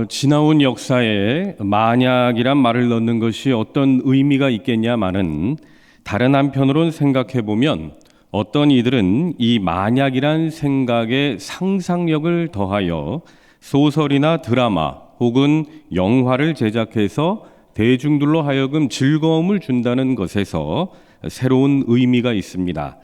지나온 역사에 만약이란 말을 넣는 것이 어떤 의미가 있겠냐마는 다른 한편으론 생각해 보면 어떤 이들은 이 만약이란 생각에 상상력을 더하여 소설이나 드라마 혹은 영화를 제작해서 대중들로 하여금 즐거움을 준다는 것에서 새로운 의미가 있습니다.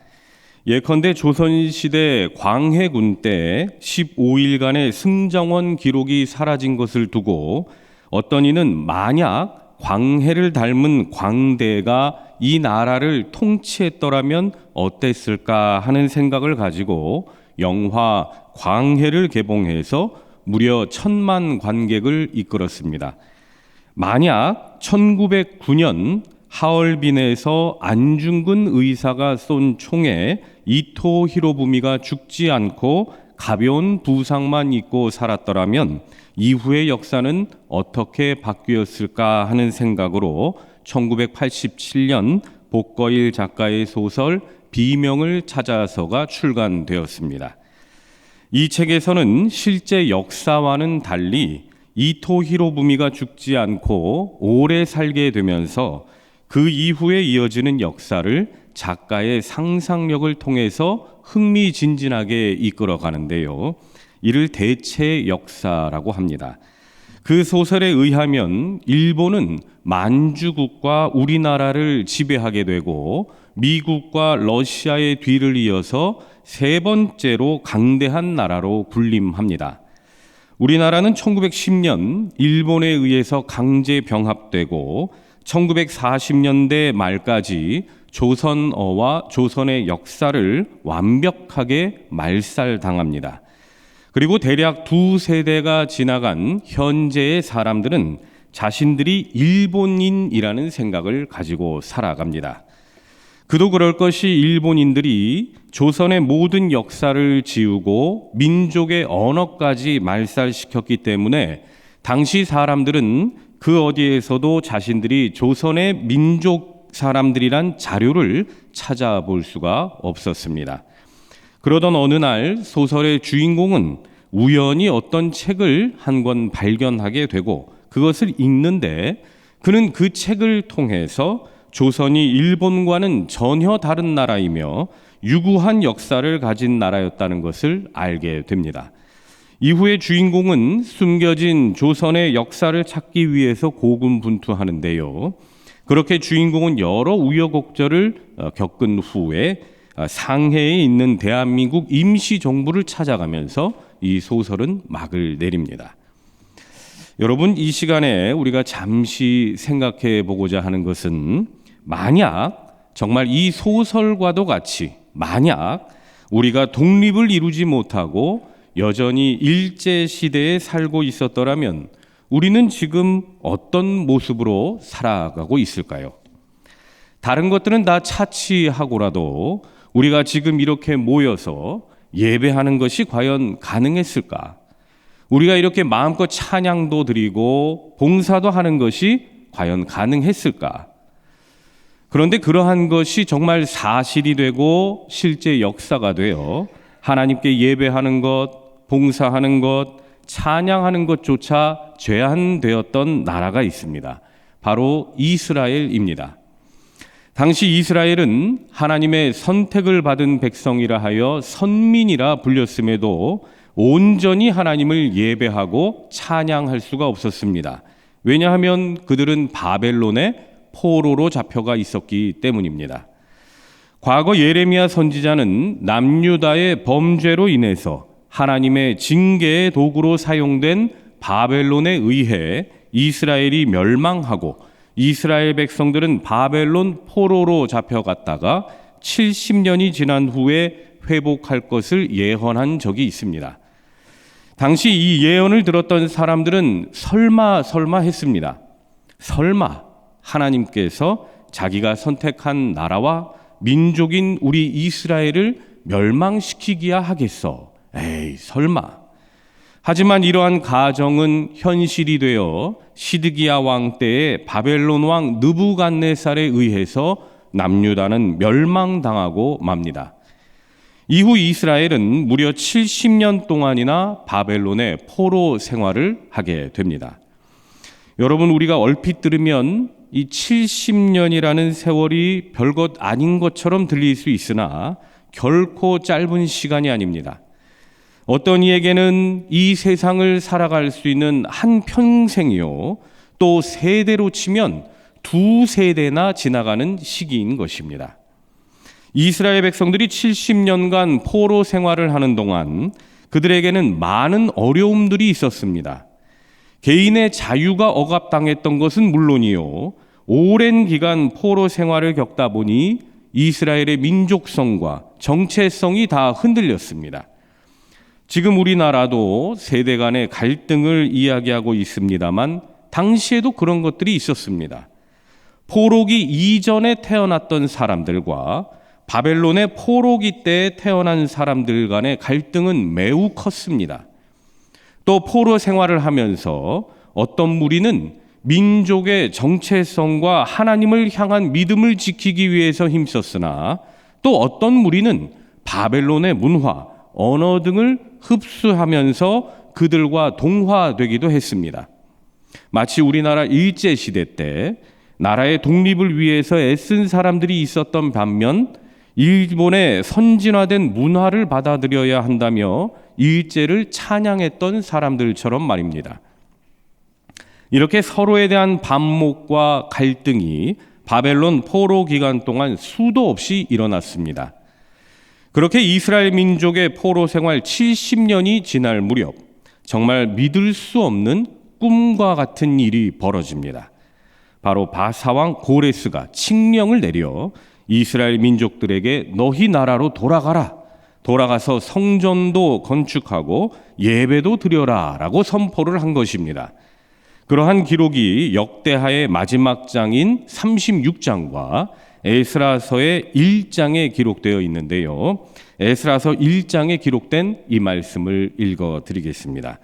예컨대 조선시대 광해군 때 15일간의 승정원 기록이 사라진 것을 두고 어떤 이는 만약 광해를 닮은 광대가 이 나라를 통치했더라면 어땠을까 하는 생각을 가지고 영화 광해를 개봉해서 무려 1,000만 관객을 이끌었습니다. 만약 1909년 하얼빈에서 안중근 의사가 쏜 총에 이토 히로부미가 죽지 않고 가벼운 부상만 입고 살았더라면 이후의 역사는 어떻게 바뀌었을까 하는 생각으로 1987년 복거일 작가의 소설 비명을 찾아서가 출간되었습니다. 이 책에서는 실제 역사와는 달리 이토 히로부미가 죽지 않고 오래 살게 되면서 그 이후에 이어지는 역사를 작가의 상상력을 통해서 흥미진진하게 이끌어 가는데요. 이를 대체 역사라고 합니다. 그 소설에 의하면 일본은 만주국과 우리나라를 지배하게 되고 미국과 러시아의 뒤를 이어서 세 번째로 강대한 나라로 군림합니다. 우리나라는 1910년 일본에 의해서 강제 병합되고 1940년대 말까지 조선어와 조선의 역사를 완벽하게 말살당합니다. 그리고 대략 2세대가 지나간 현재의 사람들은 자신들이 일본인이라는 생각을 가지고 살아갑니다. 그도 그럴 것이 일본인들이 조선의 모든 역사를 지우고 민족의 언어까지 말살시켰기 때문에 당시 사람들은 그 어디에서도 자신들이 조선의 민족 사람들이란 자료를 찾아볼 수가 없었습니다. 그러던 어느 날 소설의 주인공은 우연히 어떤 책을 한 권 발견하게 되고 그것을 읽는데 그는 그 책을 통해서 조선이 일본과는 전혀 다른 나라이며 유구한 역사를 가진 나라였다는 것을 알게 됩니다. 이후에 주인공은 숨겨진 조선의 역사를 찾기 위해서 고군분투하는데요. 그렇게 주인공은 여러 우여곡절을 겪은 후에 상해에 있는 대한민국 임시정부를 찾아가면서 이 소설은 막을 내립니다. 여러분, 이 시간에 우리가 잠시 생각해 보고자 하는 것은 만약 정말 이 소설과도 같이 만약 우리가 독립을 이루지 못하고 여전히 일제시대에 살고 있었더라면 우리는 지금 어떤 모습으로 살아가고 있을까요? 다른 것들은 다 차치하고라도 우리가 지금 이렇게 모여서 예배하는 것이 과연 가능했을까? 우리가 이렇게 마음껏 찬양도 드리고 봉사도 하는 것이 과연 가능했을까? 그런데 그러한 것이 정말 사실이 되고 실제 역사가 되어 하나님께 예배하는 것, 봉사하는 것, 찬양하는 것조차 제한되었던 나라가 있습니다. 바로 이스라엘입니다. 당시 이스라엘은 하나님의 선택을 받은 백성이라 하여 선민이라 불렸음에도 온전히 하나님을 예배하고 찬양할 수가 없었습니다. 왜냐하면 그들은 바벨론의 포로로 잡혀가 있었기 때문입니다. 과거 예레미야 선지자는 남유다의 범죄로 인해서 하나님의 징계의 도구로 사용된 바벨론에 의해 이스라엘이 멸망하고 이스라엘 백성들은 바벨론 포로로 잡혀갔다가 70년이 지난 후에 회복할 것을 예언한 적이 있습니다. 당시 이 예언을 들었던 사람들은 설마 했습니다. 설마 하나님께서 자기가 선택한 나라와 민족인 우리 이스라엘을 멸망시키기야 하겠어. 에이, 설마. 하지만 이러한 가정은 현실이 되어 시드기야 왕 때의 바벨론 왕 느부갓네살에 의해서 남유다는 멸망당하고 맙니다. 이후 이스라엘은 무려 70년 동안이나 바벨론의 포로 생활을 하게 됩니다. 여러분, 우리가 얼핏 들으면 이 70년이라는 세월이 별것 아닌 것처럼 들릴 수 있으나 결코 짧은 시간이 아닙니다. 어떤 이에게는 이 세상을 살아갈 수 있는 한 평생이요, 또 세대로 치면 두 세대나 지나가는 시기인 것입니다. 이스라엘 백성들이 70년간 포로 생활을 하는 동안 그들에게는 많은 어려움들이 있었습니다. 개인의 자유가 억압당했던 것은 물론이요, 오랜 기간 포로 생활을 겪다 보니 이스라엘의 민족성과 정체성이 다 흔들렸습니다. 지금 우리나라도 세대 간의 갈등을 이야기하고 있습니다만 당시에도 그런 것들이 있었습니다. 포로기 이전에 태어났던 사람들과 바벨론의 포로기 때에 태어난 사람들 간의 갈등은 매우 컸습니다. 또 포로 생활을 하면서 어떤 무리는 민족의 정체성과 하나님을 향한 믿음을 지키기 위해서 힘썼으나 또 어떤 무리는 바벨론의 문화, 언어 등을 흡수하면서 그들과 동화되기도 했습니다. 마치 우리나라 일제시대 때 나라의 독립을 위해서 애쓴 사람들이 있었던 반면 일본의 선진화된 문화를 받아들여야 한다며 일제를 찬양했던 사람들처럼 말입니다. 이렇게 서로에 대한 반목과 갈등이 바벨론 포로 기간 동안 수도 없이 일어났습니다. 그렇게 이스라엘 민족의 포로 생활 70년이 지날 무렵 정말 믿을 수 없는 꿈과 같은 일이 벌어집니다. 바로 바사왕 고레스가 칙령을 내려 이스라엘 민족들에게 너희 나라로 돌아가라, 돌아가서 성전도 건축하고 예배도 드려라 라고 선포를 한 것입니다. 그러한 기록이 역대하의 마지막 장인 36장과 에스라서의 1장에 기록되어 있는데요. 에스라서 1장에 기록된 이 말씀을 읽어드리겠습니다.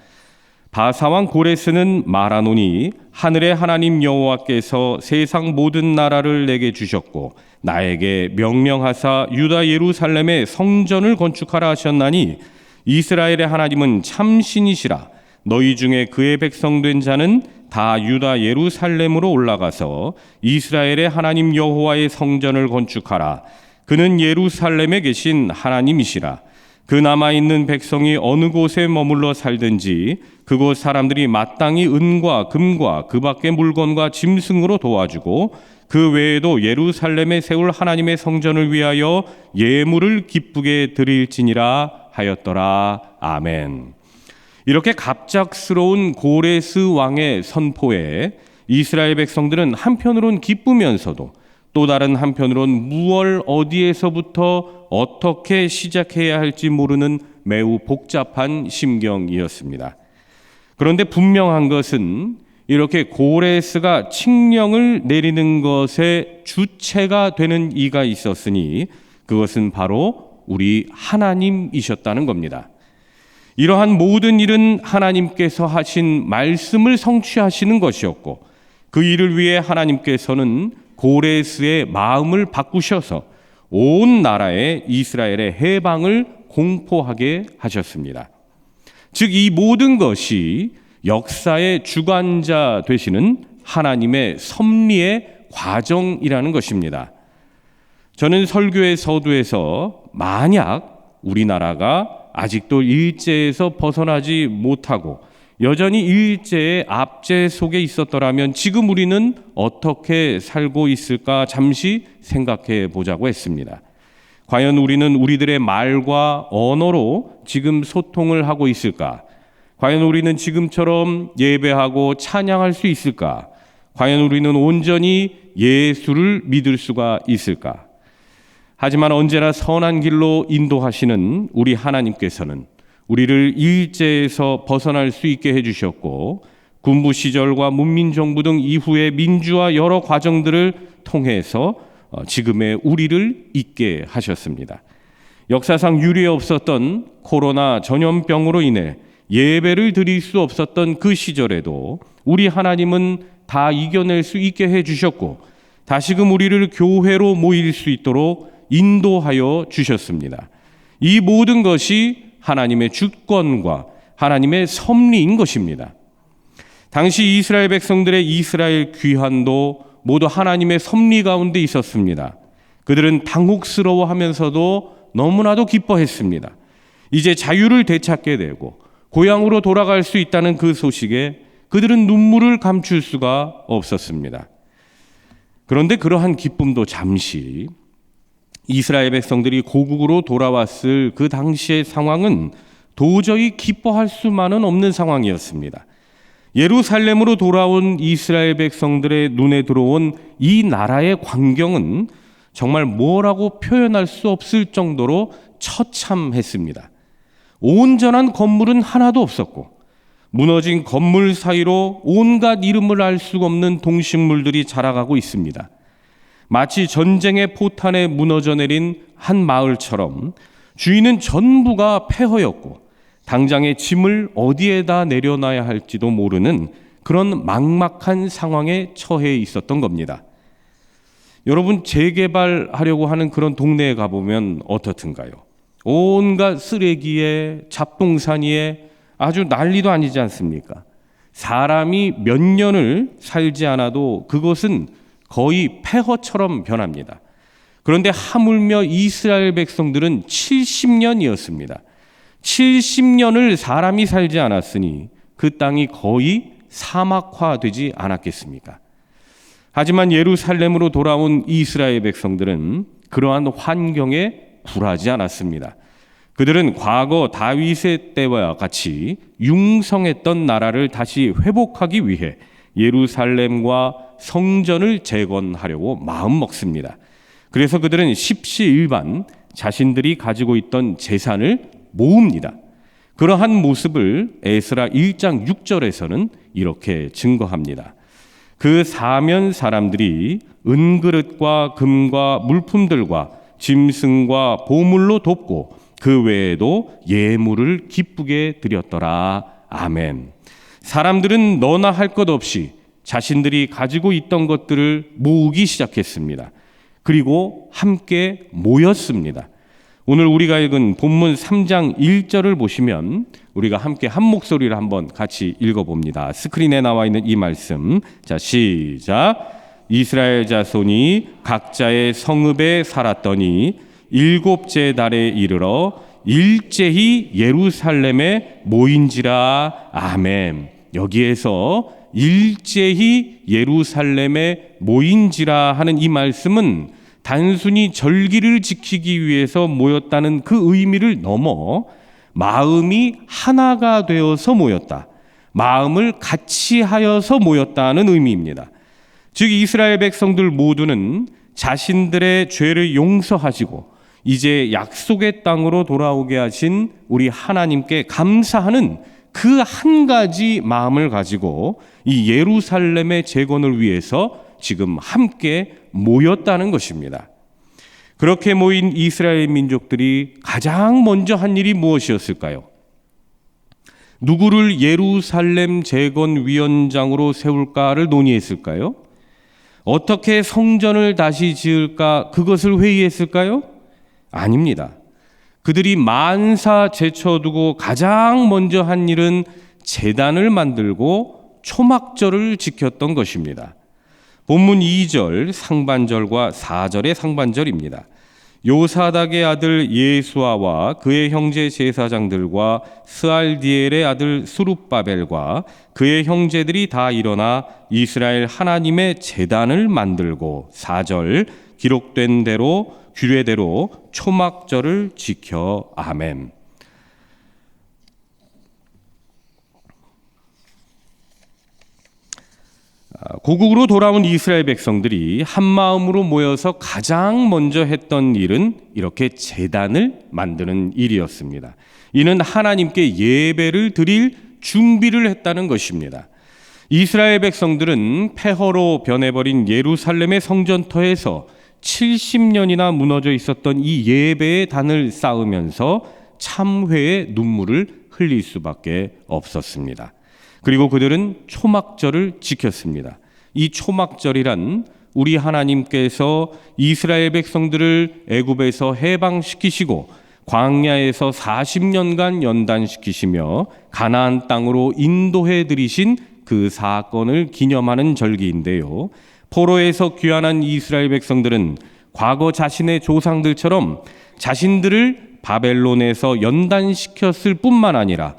바사왕 고레스는 말하노니 하늘의 하나님 여호와께서 세상 모든 나라를 내게 주셨고 나에게 명령하사 유다 예루살렘에 성전을 건축하라 하셨나니 이스라엘의 하나님은 참신이시라. 너희 중에 그의 백성된 자는 다 유다 예루살렘으로 올라가서 이스라엘의 하나님 여호와의 성전을 건축하라. 그는 예루살렘에 계신 하나님이시라. 그 남아있는 백성이 어느 곳에 머물러 살든지 그곳 사람들이 마땅히 은과 금과 그 밖의 물건과 짐승으로 도와주고 그 외에도 예루살렘에 세울 하나님의 성전을 위하여 예물을 기쁘게 드릴지니라 하였더라. 아멘. 이렇게 갑작스러운 고레스 왕의 선포에 이스라엘 백성들은 한편으론 기쁘면서도 또 다른 한편으론 무얼 어디에서부터 어떻게 시작해야 할지 모르는 매우 복잡한 심경이었습니다. 그런데 분명한 것은 이렇게 고레스가 칙령을 내리는 것의 주체가 되는 이가 있었으니 그것은 바로 우리 하나님이셨다는 겁니다. 이러한 모든 일은 하나님께서 하신 말씀을 성취하시는 것이었고 그 일을 위해 하나님께서는 고레스의 마음을 바꾸셔서 온 나라에 이스라엘의 해방을 공포하게 하셨습니다. 즉 이 모든 것이 역사의 주관자 되시는 하나님의 섭리의 과정이라는 것입니다. 저는 설교의 서두에서 만약 우리나라가 아직도 일제에서 벗어나지 못하고 여전히 일제의 압제 속에 있었더라면 지금 우리는 어떻게 살고 있을까 잠시 생각해 보자고 했습니다. 과연 우리는 우리들의 말과 언어로 지금 소통을 하고 있을까? 과연 우리는 지금처럼 예배하고 찬양할 수 있을까? 과연 우리는 온전히 예수를 믿을 수가 있을까? 하지만 언제나 선한 길로 인도하시는 우리 하나님께서는 우리를 일제에서 벗어날 수 있게 해주셨고 군부 시절과 문민정부 등 이후의 민주화 여러 과정들을 통해서 지금의 우리를 있게 하셨습니다. 역사상 유례 없었던 코로나 전염병으로 인해 예배를 드릴 수 없었던 그 시절에도 우리 하나님은 다 이겨낼 수 있게 해주셨고 다시금 우리를 교회로 모일 수 있도록 인도하여 주셨습니다. 이 모든 것이 하나님의 주권과 하나님의 섭리인 것입니다. 당시 이스라엘 백성들의 이스라엘 귀환도 모두 하나님의 섭리 가운데 있었습니다. 그들은 당혹스러워하면서도 너무나도 기뻐했습니다. 이제 자유를 되찾게 되고 고향으로 돌아갈 수 있다는 그 소식에 그들은 눈물을 감출 수가 없었습니다. 그런데 그러한 기쁨도 잠시, 이스라엘 백성들이 고국으로 돌아왔을 그 당시의 상황은 도저히 기뻐할 수만은 없는 상황이었습니다. 예루살렘으로 돌아온 이스라엘 백성들의 눈에 들어온 이 나라의 광경은 정말 뭐라고 표현할 수 없을 정도로 처참했습니다. 온전한 건물은 하나도 없었고 무너진 건물 사이로 온갖 이름을 알 수가 없는 동식물들이 자라가고 있습니다. 마치 전쟁의 포탄에 무너져 내린 한 마을처럼 주인은 전부가 폐허였고 당장의 짐을 어디에다 내려놔야 할지도 모르는 그런 막막한 상황에 처해 있었던 겁니다. 여러분, 재개발하려고 하는 그런 동네에 가보면 어떻든가요? 온갖 쓰레기에 잡동사니에 아주 난리도 아니지 않습니까? 사람이 몇 년을 살지 않아도 그것은 거의 폐허처럼 변합니다. 그런데 하물며 이스라엘 백성들은 70년이었습니다. 70년을 사람이 살지 않았으니 그 땅이 거의 사막화되지 않았겠습니까? 하지만 예루살렘으로 돌아온 이스라엘 백성들은 그러한 환경에 굴하지 않았습니다. 그들은 과거 다윗의 때와 같이 융성했던 나라를 다시 회복하기 위해 예루살렘과 성전을 재건하려고 마음먹습니다. 그래서 그들은 십시일반 자신들이 가지고 있던 재산을 모읍니다. 그러한 모습을 에스라 1장 6절에서는 이렇게 증거합니다. 그 사면 사람들이 은그릇과 금과 물품들과 짐승과 보물로 돕고 그 외에도 예물을 기쁘게 드렸더라. 아멘. 사람들은 너나 할 것 없이 자신들이 가지고 있던 것들을 모으기 시작했습니다. 그리고 함께 모였습니다. 오늘 우리가 읽은 본문 3장 1절을 보시면 우리가 함께 한 목소리를 한번 같이 읽어봅니다. 스크린에 나와 있는 이 말씀. 자, 시작. 이스라엘 자손이 각자의 성읍에 살았더니 일곱째 달에 이르러 일제히 예루살렘에 모인지라. 아멘. 여기에서 일제히 예루살렘에 모인지라 하는 이 말씀은 단순히 절기를 지키기 위해서 모였다는 그 의미를 넘어 마음이 하나가 되어서 모였다, 마음을 같이 하여서 모였다는 의미입니다. 즉 이스라엘 백성들 모두는 자신들의 죄를 용서하시고 이제 약속의 땅으로 돌아오게 하신 우리 하나님께 감사하는 그 한 가지 마음을 가지고 이 예루살렘의 재건을 위해서 지금 함께 모였다는 것입니다. 그렇게 모인 이스라엘 민족들이 가장 먼저 한 일이 무엇이었을까요? 누구를 예루살렘 재건위원장으로 세울까를 논의했을까요? 어떻게 성전을 다시 지을까 그것을 회의했을까요? 아닙니다. 그들이 만사 제쳐두고 가장 먼저 한 일은 제단을 만들고 초막절을 지켰던 것입니다. 본문 2절 상반절과 4절의 상반절입니다. 요사닥의 아들 예수아와 그의 형제 제사장들과 스알디엘의 아들 스룹바벨과 그의 형제들이 다 일어나 이스라엘 하나님의 제단을 만들고 4절 기록된 대로 규례대로 초막절을 지켜. 아멘. 고국으로 돌아온 이스라엘 백성들이 한 마음으로 모여서 가장 먼저 했던 일은 이렇게 제단을 만드는 일이었습니다. 이는 하나님께 예배를 드릴 준비를 했다는 것입니다. 이스라엘 백성들은 폐허로 변해버린 예루살렘의 성전터에서 70년이나 무너져 있었던 이 예배의 단을 쌓으면서 참회의 눈물을 흘릴 수밖에 없었습니다. 그리고 그들은 초막절을 지켰습니다. 이 초막절이란 우리 하나님께서 이스라엘 백성들을 애굽에서 해방시키시고 광야에서 40년간 연단시키시며 가나안 땅으로 인도해 들이신 그 사건을 기념하는 절기인데요. 포로에서 귀환한 이스라엘 백성들은 과거 자신의 조상들처럼 자신들을 바벨론에서 연단시켰을 뿐만 아니라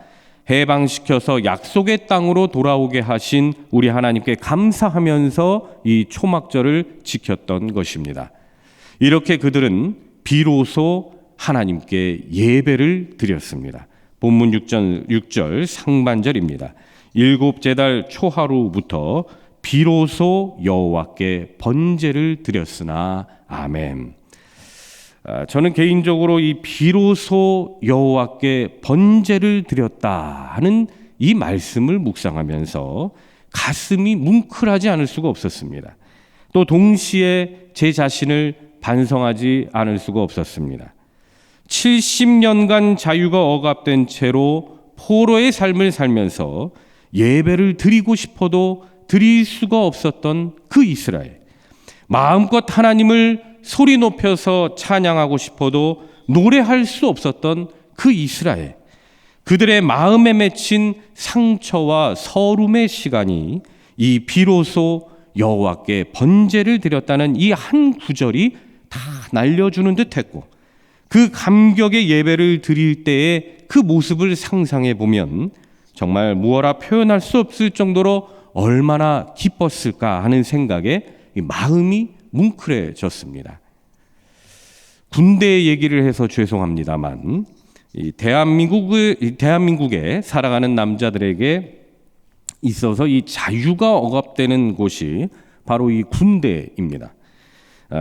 해방시켜서 약속의 땅으로 돌아오게 하신 우리 하나님께 감사하면서 이 초막절을 지켰던 것입니다. 이렇게 그들은 비로소 하나님께 예배를 드렸습니다. 본문 6절 상반절입니다. 일곱째 달 초하루부터 비로소 여호와께 번제를 드렸으나 아멘. 저는 개인적으로 이 비로소 여호와께 번제를 드렸다 하는 이 말씀을 묵상하면서 가슴이 뭉클하지 않을 수가 없었습니다. 또 동시에 제 자신을 반성하지 않을 수가 없었습니다. 70년간 자유가 억압된 채로 포로의 삶을 살면서 예배를 드리고 싶어도 드릴 수가 없었던 그 이스라엘, 마음껏 하나님을 소리 높여서 찬양하고 싶어도 노래할 수 없었던 그 이스라엘, 그들의 마음에 맺힌 상처와 서름의 시간이 이 비로소 여호와께 번제를 드렸다는 이 한 구절이 다 날려주는 듯했고, 그 감격의 예배를 드릴 때의 그 모습을 상상해 보면 정말 무어라 표현할 수 없을 정도로 얼마나 기뻤을까 하는 생각에 마음이 뭉클해졌습니다. 군대 얘기를 해서 죄송합니다만 대한민국에 살아가는 남자들에게 있어서 이 자유가 억압되는 곳이 바로 이 군대입니다.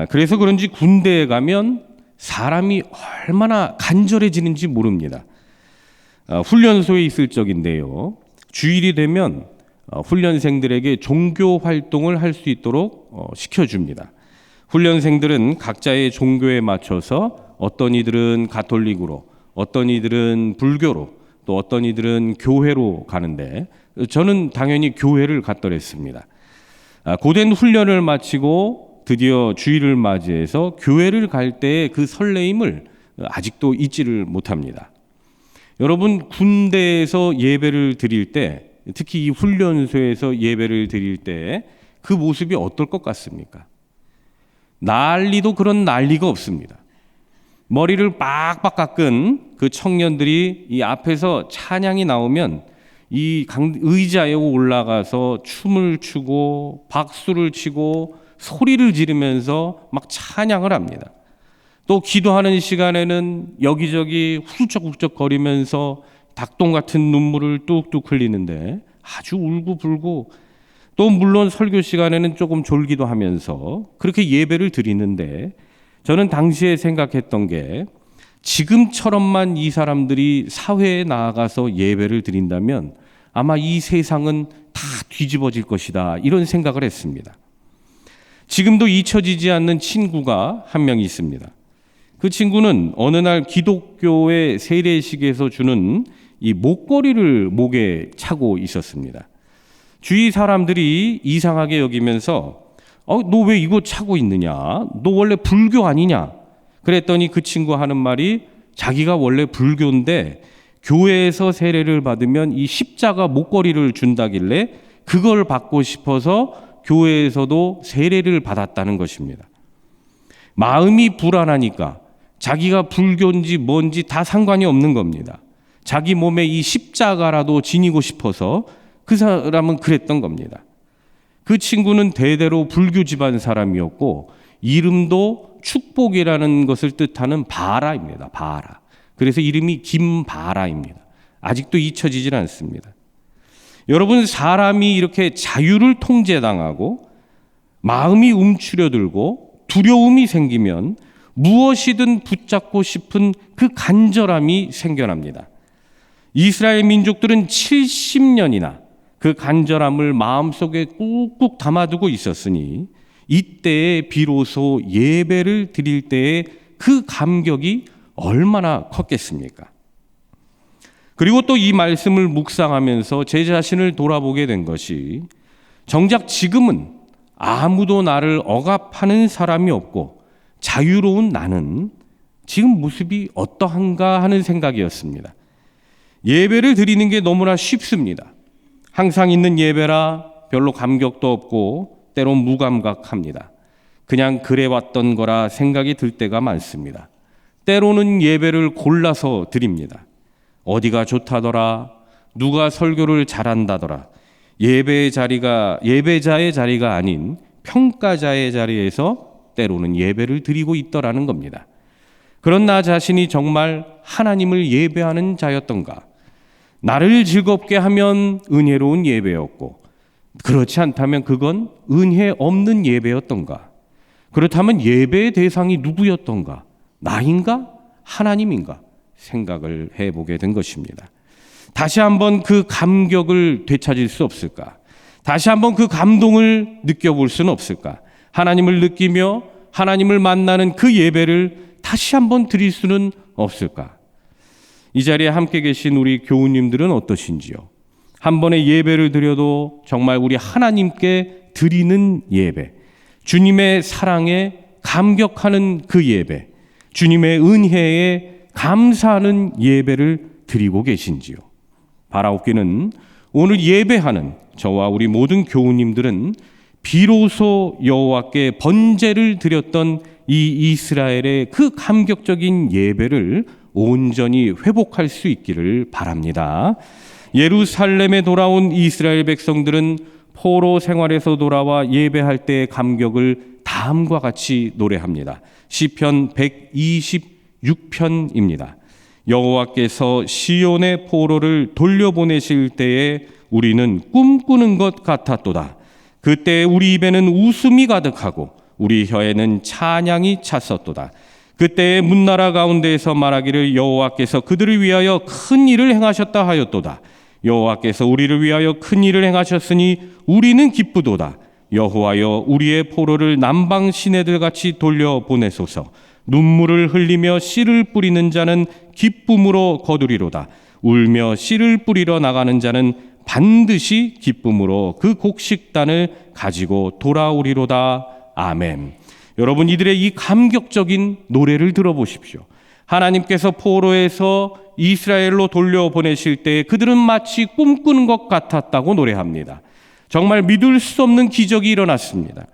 그래서 그런지 군대에 가면 사람이 얼마나 간절해지는지 모릅니다. 훈련소에 있을 적인데요, 주일이 되면 훈련생들에게 종교 활동을 할 수 있도록 시켜줍니다. 훈련생들은 각자의 종교에 맞춰서 어떤 이들은 가톨릭으로, 어떤 이들은 불교로, 또 어떤 이들은 교회로 가는데 저는 당연히 교회를 갔더랬습니다. 고된 훈련을 마치고 드디어 주일을 맞이해서 교회를 갈 때의 그 설레임을 아직도 잊지를 못합니다. 여러분, 군대에서 예배를 드릴 때, 특히 이 훈련소에서 예배를 드릴 때 그 모습이 어떨 것 같습니까? 난리도 그런 난리가 없습니다. 머리를 빡빡 깎은 그 청년들이 이 앞에서 찬양이 나오면 이 의자에 올라가서 춤을 추고 박수를 치고 소리를 지르면서 막 찬양을 합니다. 또 기도하는 시간에는 여기저기 훌쩍훌쩍 거리면서 닭똥 같은 눈물을 뚝뚝 흘리는데 아주 울고불고, 또 물론 설교 시간에는 조금 졸기도 하면서 그렇게 예배를 드리는데, 저는 당시에 생각했던 게 지금처럼만 이 사람들이 사회에 나아가서 예배를 드린다면 아마 이 세상은 다 뒤집어질 것이다, 이런 생각을 했습니다. 지금도 잊혀지지 않는 친구가 한 명 있습니다. 그 친구는 어느 날 기독교의 세례식에서 주는 이 목걸이를 목에 차고 있었습니다. 주위 사람들이 이상하게 여기면서 너 왜 이거 차고 있느냐? 너 원래 불교 아니냐? 그랬더니 그 친구 하는 말이 자기가 원래 불교인데 교회에서 세례를 받으면 이 십자가 목걸이를 준다길래 그걸 받고 싶어서 교회에서도 세례를 받았다는 것입니다. 마음이 불안하니까 자기가 불교인지 뭔지 다 상관이 없는 겁니다. 자기 몸에 이 십자가라도 지니고 싶어서 그 사람은 그랬던 겁니다. 그 친구는 대대로 불교 집안 사람이었고 이름도 축복이라는 것을 뜻하는 바라입니다. 바라. 그래서 이름이 김바라입니다. 아직도 잊혀지질 않습니다. 여러분, 사람이 이렇게 자유를 통제당하고 마음이 움츠려들고 두려움이 생기면 무엇이든 붙잡고 싶은 그 간절함이 생겨납니다. 이스라엘 민족들은 70년이나 그 간절함을 마음속에 꾹꾹 담아두고 있었으니 이때에 비로소 예배를 드릴 때의 그 감격이 얼마나 컸겠습니까? 그리고 또 이 말씀을 묵상하면서 제 자신을 돌아보게 된 것이, 정작 지금은 아무도 나를 억압하는 사람이 없고 자유로운 나는 지금 모습이 어떠한가 하는 생각이었습니다. 예배를 드리는 게 너무나 쉽습니다. 항상 있는 예배라 별로 감격도 없고 때론 무감각합니다. 그냥 그래왔던 거라 생각이 들 때가 많습니다. 때로는 예배를 골라서 드립니다. 어디가 좋다더라, 누가 설교를 잘한다더라, 예배자의 자리가 아닌 평가자의 자리에서 때로는 예배를 드리고 있더라는 겁니다. 그런 나 자신이 정말 하나님을 예배하는 자였던가? 나를 즐겁게 하면 은혜로운 예배였고, 그렇지 않다면 그건 은혜 없는 예배였던가? 그렇다면 예배의 대상이 누구였던가? 나인가? 하나님인가? 생각을 해보게 된 것입니다. 다시 한번 그 감격을 되찾을 수 없을까? 다시 한번 그 감동을 느껴볼 수는 없을까? 하나님을 느끼며 하나님을 만나는 그 예배를 다시 한번 드릴 수는 없을까? 이 자리에 함께 계신 우리 교우님들은 어떠신지요? 한 번의 예배를 드려도 정말 우리 하나님께 드리는 예배, 주님의 사랑에 감격하는 그 예배, 주님의 은혜에 감사하는 예배를 드리고 계신지요? 바라옵기는 오늘 예배하는 저와 우리 모든 교우님들은 비로소 여호와께 번제를 드렸던 이 이스라엘의 그 감격적인 예배를 온전히 회복할 수 있기를 바랍니다. 예루살렘에 돌아온 이스라엘 백성들은 포로 생활에서 돌아와 예배할 때의 감격을 다음과 같이 노래합니다. 시편 126편입니다. 여호와께서 시온의 포로를 돌려보내실 때에 우리는 꿈꾸는 것 같았도다. 그때 우리 입에는 웃음이 가득하고 우리 혀에는 찬양이 찼었도다. 그때 문나라 가운데에서 말하기를 여호와께서 그들을 위하여 큰 일을 행하셨다 하였도다. 여호와께서 우리를 위하여 큰 일을 행하셨으니 우리는 기쁘도다. 여호와여 우리의 포로를 남방 시내들 같이 돌려보내소서. 눈물을 흘리며 씨를 뿌리는 자는 기쁨으로 거두리로다. 울며 씨를 뿌리러 나가는 자는 반드시 기쁨으로 그 곡식단을 가지고 돌아오리로다. 아멘. 여러분, 이들의 이 감격적인 노래를 들어보십시오. 하나님께서 포로에서 이스라엘로 돌려보내실 때 그들은 마치 꿈꾸는 것 같았다고 노래합니다. 정말 믿을 수 없는 기적이 일어났습니다.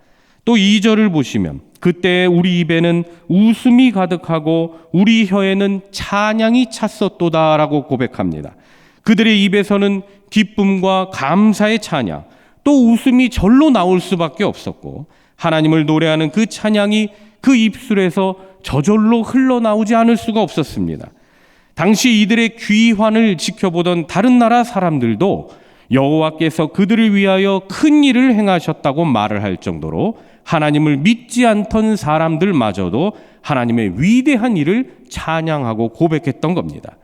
또 2절을 보시면 그때 우리 입에는 웃음이 가득하고 우리 혀에는 찬양이 찼었도다라고 고백합니다. 그들의 입에서는 기쁨과 감사의 찬양, 또 웃음이 절로 나올 수밖에 없었고, 하나님을 노래하는 그 찬양이 그 입술에서 저절로 흘러나오지 않을 수가 없었습니다. 당시 이들의 귀환을 지켜보던 다른 나라 사람들도 여호와께서 그들을 위하여 큰 일을 행하셨다고 말을 할 정도로 하나님을 믿지 않던 사람들마저도 하나님의 위대한 일을 찬양하고 고백했던 겁니다.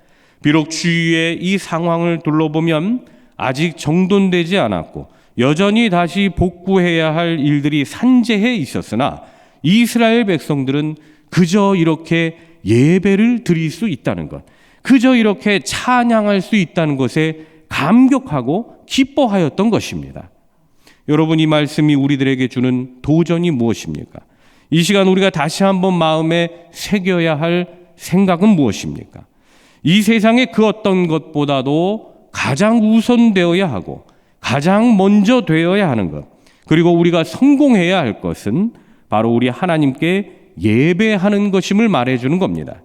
비록 주위의 이 상황을 둘러보면 아직 정돈되지 않았고 여전히 다시 복구해야 할 일들이 산재해 있었으나 이스라엘 백성들은 그저 이렇게 예배를 드릴 수 있다는 것, 그저 이렇게 찬양할 수 있다는 것에 감격하고 기뻐하였던 것입니다. 여러분, 이 말씀이 우리들에게 주는 도전이 무엇입니까? 이 시간 우리가 다시 한번 마음에 새겨야 할 생각은 무엇입니까? 이 세상의 그 어떤 것보다도 가장 우선되어야 하고 가장 먼저 되어야 하는 것, 그리고 우리가 성공해야 할 것은 바로 우리 하나님께 예배하는 것임을 말해주는 겁니다.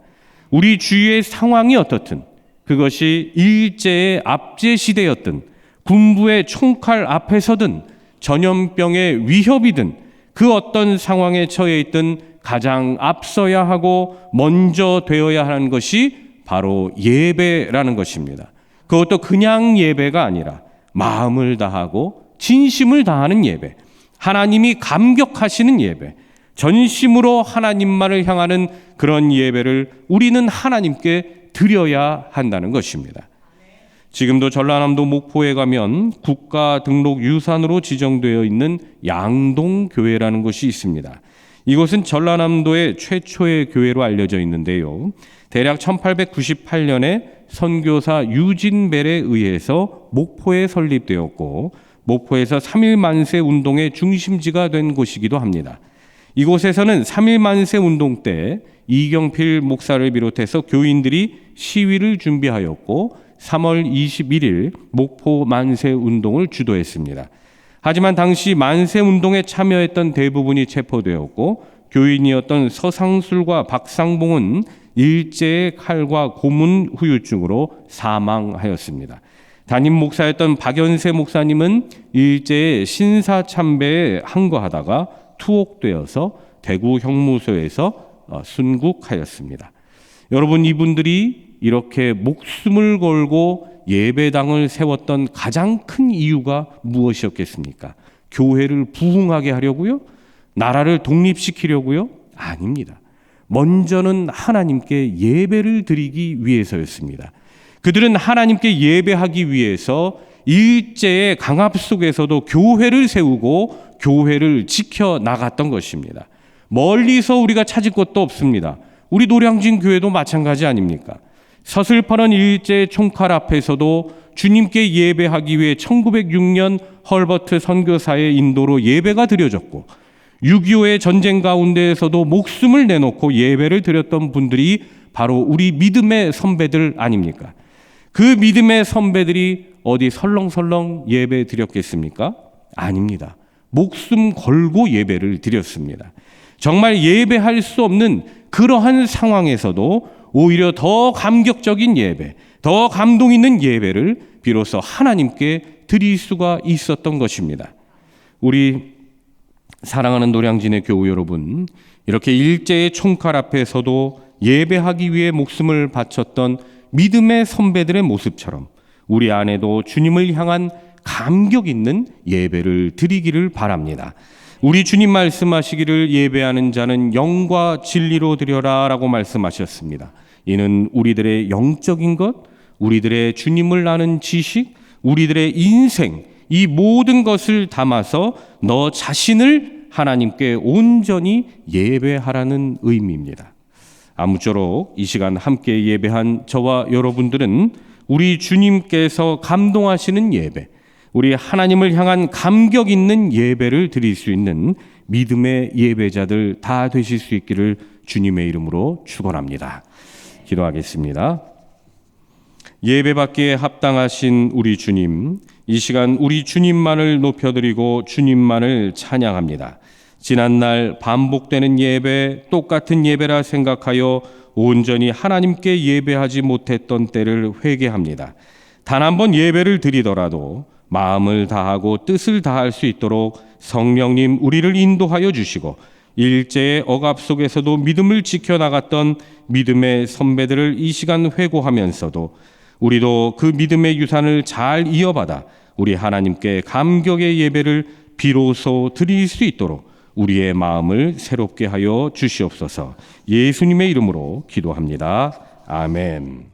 우리 주위의 상황이 어떻든, 그것이 일제의 압제 시대였든 군부의 총칼 앞에서든 전염병의 위협이든 그 어떤 상황에 처해 있든 가장 앞서야 하고 먼저 되어야 하는 것이 바로 예배라는 것입니다. 그것도 그냥 예배가 아니라 마음을 다하고 진심을 다하는 예배, 하나님이 감격하시는 예배, 전심으로 하나님만을 향하는 그런 예배를 우리는 하나님께 드려야 한다는 것입니다. 지금도 전라남도 목포에 가면 국가 등록 유산으로 지정되어 있는 양동교회라는 곳이 있습니다. 이곳은 전라남도의 최초의 교회로 알려져 있는데요. 대략 1898년에 선교사 유진벨에 의해서 목포에 설립되었고 목포에서 3.1 만세 운동의 중심지가 된 곳이기도 합니다. 이곳에서는 3.1 만세 운동 때 이경필 목사를 비롯해서 교인들이 시위를 준비하였고 3월 21일 목포 만세 운동을 주도했습니다. 하지만 당시 만세 운동에 참여했던 대부분이 체포되었고 교인이었던 서상술과 박상봉은 일제의 칼과 고문 후유증으로 사망하였습니다. 담임 목사였던 박연세 목사님은 일제의 신사참배에 항거하다가 투옥되어서 대구 형무소에서 순국하였습니다. 여러분, 이분들이 이렇게 목숨을 걸고 예배당을 세웠던 가장 큰 이유가 무엇이었겠습니까? 교회를 부흥하게 하려고요? 나라를 독립시키려고요? 아닙니다. 먼저는 하나님께 예배를 드리기 위해서였습니다. 그들은 하나님께 예배하기 위해서 일제의 강압 속에서도 교회를 세우고 교회를 지켜나갔던 것입니다. 멀리서 우리가 찾을 것도 없습니다. 우리 노량진 교회도 마찬가지 아닙니까? 서슬퍼런 일제의 총칼 앞에서도 주님께 예배하기 위해 1906년 헐버트 선교사의 인도로 예배가 드려졌고 6.25의 전쟁 가운데에서도 목숨을 내놓고 예배를 드렸던 분들이 바로 우리 믿음의 선배들 아닙니까? 그 믿음의 선배들이 어디 설렁설렁 예배 드렸겠습니까? 아닙니다. 목숨 걸고 예배를 드렸습니다. 정말 예배할 수 없는 그러한 상황에서도 오히려 더 감격적인 예배, 더 감동 있는 예배를 비로소 하나님께 드릴 수가 있었던 것입니다. 우리 사랑하는 노량진의 교우 여러분, 이렇게 일제의 총칼 앞에서도 예배하기 위해 목숨을 바쳤던 믿음의 선배들의 모습처럼 우리 안에도 주님을 향한 감격 있는 예배를 드리기를 바랍니다. 우리 주님 말씀하시기를 예배하는 자는 영과 진리로 드려라 라고 말씀하셨습니다. 이는 우리들의 영적인 것, 우리들의 주님을 아는 지식, 우리들의 인생, 이 모든 것을 담아서 너 자신을 하나님께 온전히 예배하라는 의미입니다. 아무쪼록 이 시간 함께 예배한 저와 여러분들은 우리 주님께서 감동하시는 예배, 우리 하나님을 향한 감격 있는 예배를 드릴 수 있는 믿음의 예배자들 다 되실 수 있기를 주님의 이름으로 축원합니다. 기도하겠습니다. 예배받기에 합당하신 우리 주님, 이 시간 우리 주님만을 높여드리고 주님만을 찬양합니다. 지난날 반복되는 예배, 똑같은 예배라 생각하여 온전히 하나님께 예배하지 못했던 때를 회개합니다. 단 한 번 예배를 드리더라도 마음을 다하고 뜻을 다할 수 있도록 성령님 우리를 인도하여 주시고 일제의 억압 속에서도 믿음을 지켜나갔던 믿음의 선배들을 이 시간 회고하면서도 우리도 그 믿음의 유산을 잘 이어받아 우리 하나님께 감격의 예배를 비로소 드릴 수 있도록 우리의 마음을 새롭게 하여 주시옵소서. 예수님의 이름으로 기도합니다. 아멘.